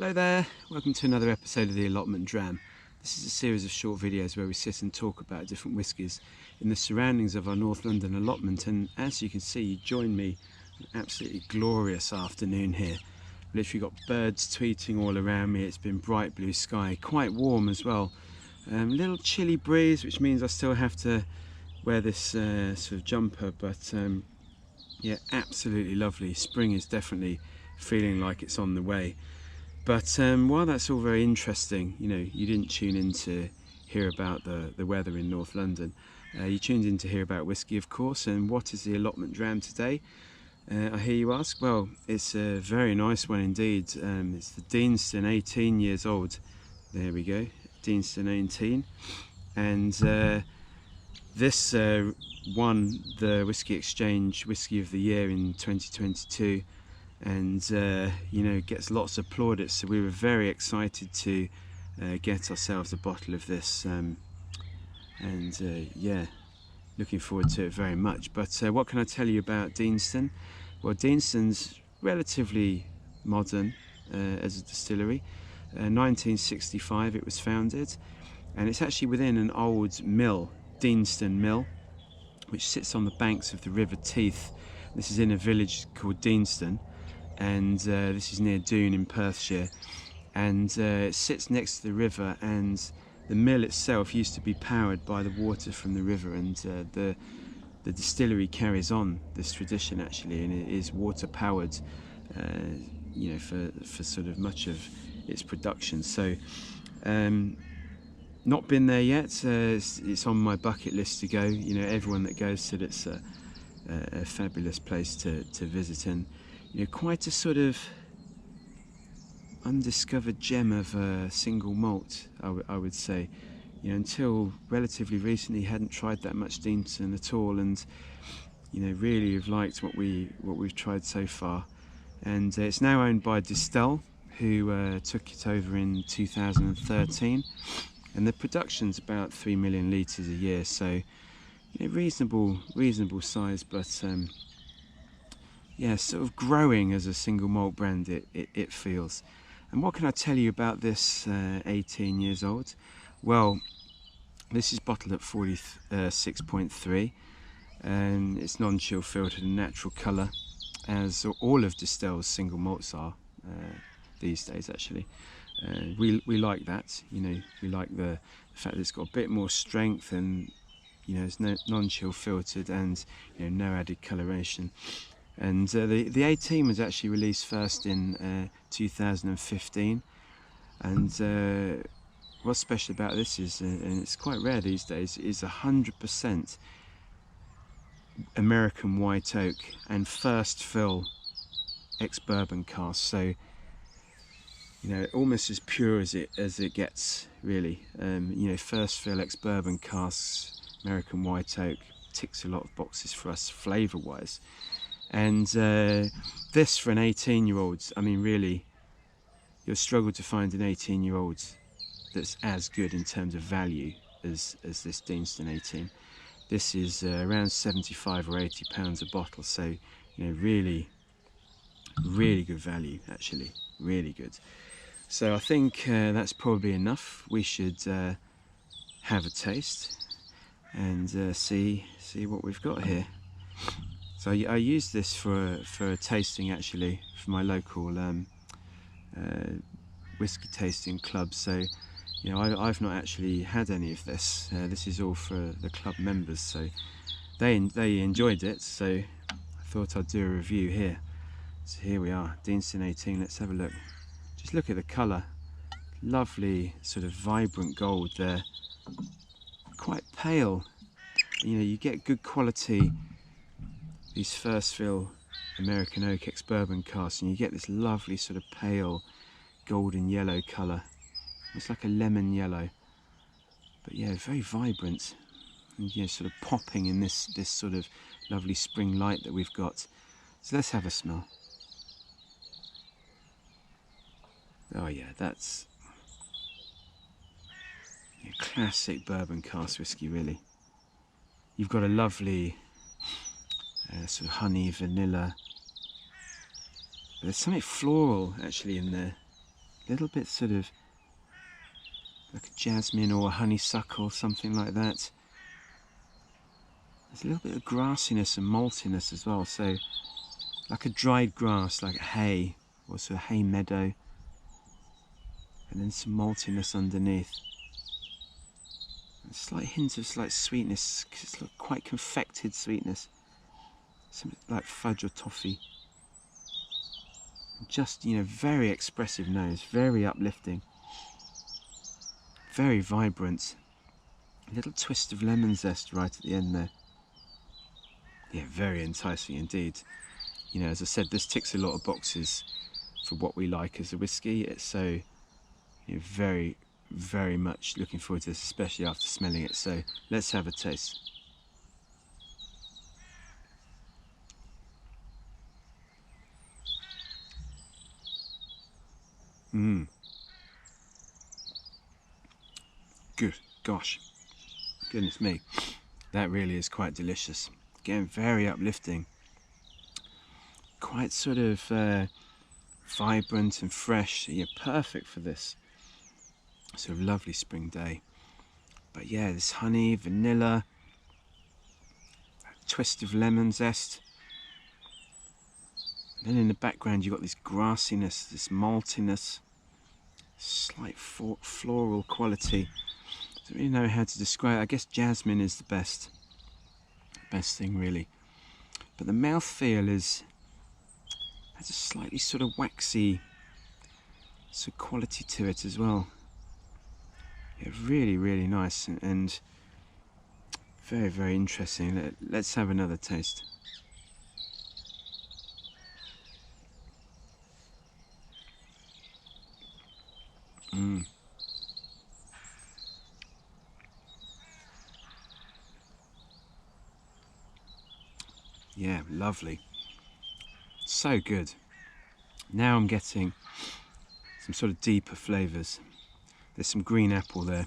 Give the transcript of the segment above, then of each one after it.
Hello there, welcome to another episode of the Allotment Dram. This is a series of short videos where we sit and talk about different whiskies in the surroundings of our North London allotment, and as you can see, you join me an absolutely glorious afternoon here. Literally got birds tweeting all around me. It's been bright blue sky, quite warm as well. Little chilly breeze, which means I still have to wear this sort of jumper, but yeah, absolutely lovely. Spring is definitely feeling like it's on the way. But while that's all very interesting, you know, you didn't tune in to hear about the weather in North London. You tuned in to hear about whiskey, of course. And what is the Allotment Dram today? I hear you ask. Well, it's a very nice one indeed. It's the Deanston, 18 years old. There we go, Deanston 18. And this won the Whisky Exchange Whisky of the Year in 2022. And you know, gets lots of plaudits, so we were very excited to get ourselves a bottle of this, yeah, looking forward to it very much. But what can I tell you about Deanston? Well, Deanston's relatively modern as a distillery. 1965 it was founded, and it's actually within an old mill, Deanston Mill, which sits on the banks of the River Teith. This is in a village called Deanston, and this is near Doon in Perthshire, and it sits next to the river, and the mill itself used to be powered by the water from the river, and the distillery carries on this tradition actually, and it is water powered, you know, for sort of much of its production. So not been there yet. It's on my bucket list to go. You know, everyone that goes said it's a fabulous place to visit, and you know, quite a sort of undiscovered gem of a single malt, I would say. You know, until relatively recently, hadn't tried that much Deanston at all, and you know, really have liked what we've tried so far. And it's now owned by Distillery, who took it over in 2013, and the production's about 3 million litres a year, so you know, reasonable size, but yeah, sort of growing as a single malt brand, it feels. And what can I tell you about this 18 years old? Well, this is bottled at 46.3, and it's non-chill filtered and natural colour, as all of Distille's single malts are these days actually. We like that, you know, we like the fact that it's got a bit more strength, and you know, it's non-chill filtered, and you know, no added coloration. And the 18 was actually released first in 2015, and what's special about this is, and it's quite rare these days, is 100% American white oak and first fill ex-bourbon cask. So you know, almost as pure as it gets, really. You know, first fill ex-bourbon casks, American white oak, ticks a lot of boxes for us flavour wise. And this for an 18-year-old, I mean, really, you'll struggle to find an 18-year-old that's as good in terms of value as this Deanston 18. This is around 75 or 80 pounds a bottle, so you know, really good value actually, really good. So I think that's probably enough. We should have a taste and see what we've got here. So I used this for a tasting actually for my local whiskey tasting club. So you know, I've not actually had any of this. This is all for the club members. So they enjoyed it. So I thought I'd do a review here. So here we are, Deanston 18. Let's have a look. Just look at the colour. Lovely sort of vibrant gold there. Quite pale. You know, you get good quality these first fill American oak ex-bourbon casks, and you get this lovely sort of pale golden yellow colour. It's like a lemon yellow, but yeah, very vibrant, and yeah, sort of popping in this sort of lovely spring light that we've got. So let's have a smell. Oh yeah, that's classic bourbon cask whiskey, really. You've got a lovely sort of honey, vanilla. There's something floral actually in there. little bit sort of like a jasmine or a honeysuckle, something like that. There's a little bit of grassiness and maltiness as well, so like a dried grass, like hay, or sort of hay meadow, and then some maltiness underneath. A slight hint of slight sweetness, it's quite confected sweetness, something like fudge or toffee. Just, you know, very expressive nose, very uplifting, very vibrant. A little twist of lemon zest right at the end there. Yeah, very enticing indeed. You know, as I said, this ticks a lot of boxes for what we like as a whiskey. It's so, you know, very, very much looking forward to this, especially after smelling it. So let's have a taste. Good gosh, goodness me, that really is quite delicious. Again, very uplifting, quite sort of vibrant and fresh. Yeah, perfect for this sort of lovely spring day. But yeah, this honey, vanilla, twist of lemon zest. And then in the background you've got this grassiness, this maltiness, slight floral quality. Don't really know how to describe it. I guess jasmine is the best thing really. But the mouthfeel has a slightly sort of waxy sort of quality to it as well. Yeah, really, really nice and very, very interesting. Let's have another taste. Yeah, lovely. So good. Now I'm getting some sort of deeper flavours. There's some green apple there.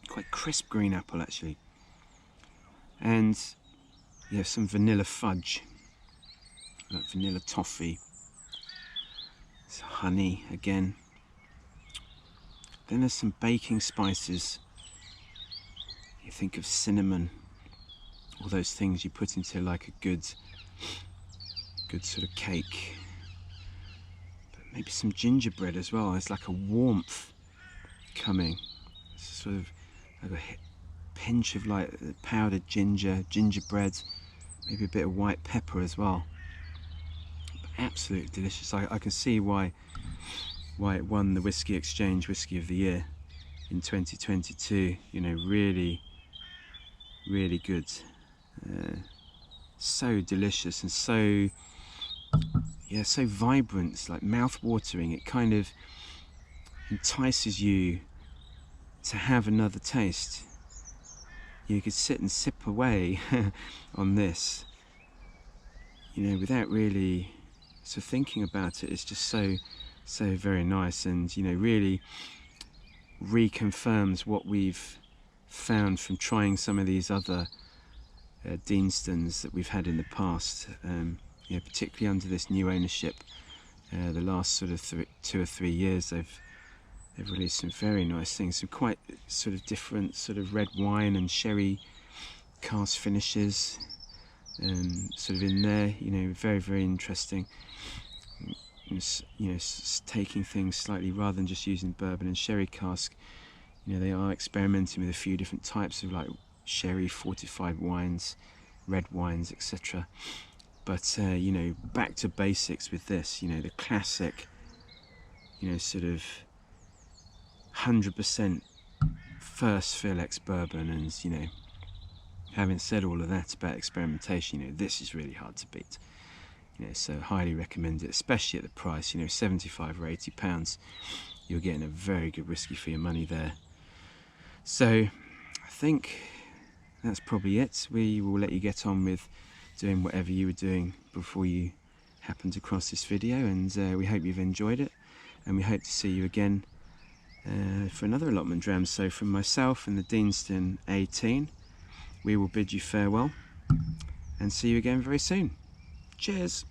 Quite crisp green apple actually. And yeah, some vanilla fudge. Like vanilla toffee. It's honey again. Then there's some baking spices. You think of cinnamon. All those things you put into like a good sort of cake. But maybe some gingerbread as well. There's like a warmth coming. It's sort of like a pinch of like powdered gingerbread, maybe a bit of white pepper as well. But absolutely delicious. I can see why it won the Whisky Exchange Whisky of the Year in 2022. You know, really, really good. So delicious and so, yeah, so vibrant. It's like mouth-watering. It kind of entices you to have another taste. You could sit and sip away on this, you know, without really sort of thinking about it. It's just so very nice, and you know, really reconfirms what we've found from trying some of these other Deanstons that we've had in the past, you know, particularly under this new ownership. The last sort of 2 or 3 years, they've released some very nice things, some quite sort of different sort of red wine and sherry cask finishes, sort of in there. You know, very, very interesting. You know, taking things slightly rather than just using bourbon and sherry cask. You know, they are experimenting with a few different types of like sherry fortified wines, red wines, etc. But you know, back to basics with this. You know, the classic, you know, sort of 100% first fill ex-bourbon. And you know, having said all of that about experimentation, you know, this is really hard to beat. You know, so highly recommend it, especially at the price. You know, 75 or 80 pounds, you're getting a very good whiskey for your money there. So I think that's probably it. We will let you get on with doing whatever you were doing before you happened across this video, and we hope you've enjoyed it, and we hope to see you again for another Allotment Dram. So from myself and the Deanston 18, we will bid you farewell and see you again very soon. Cheers.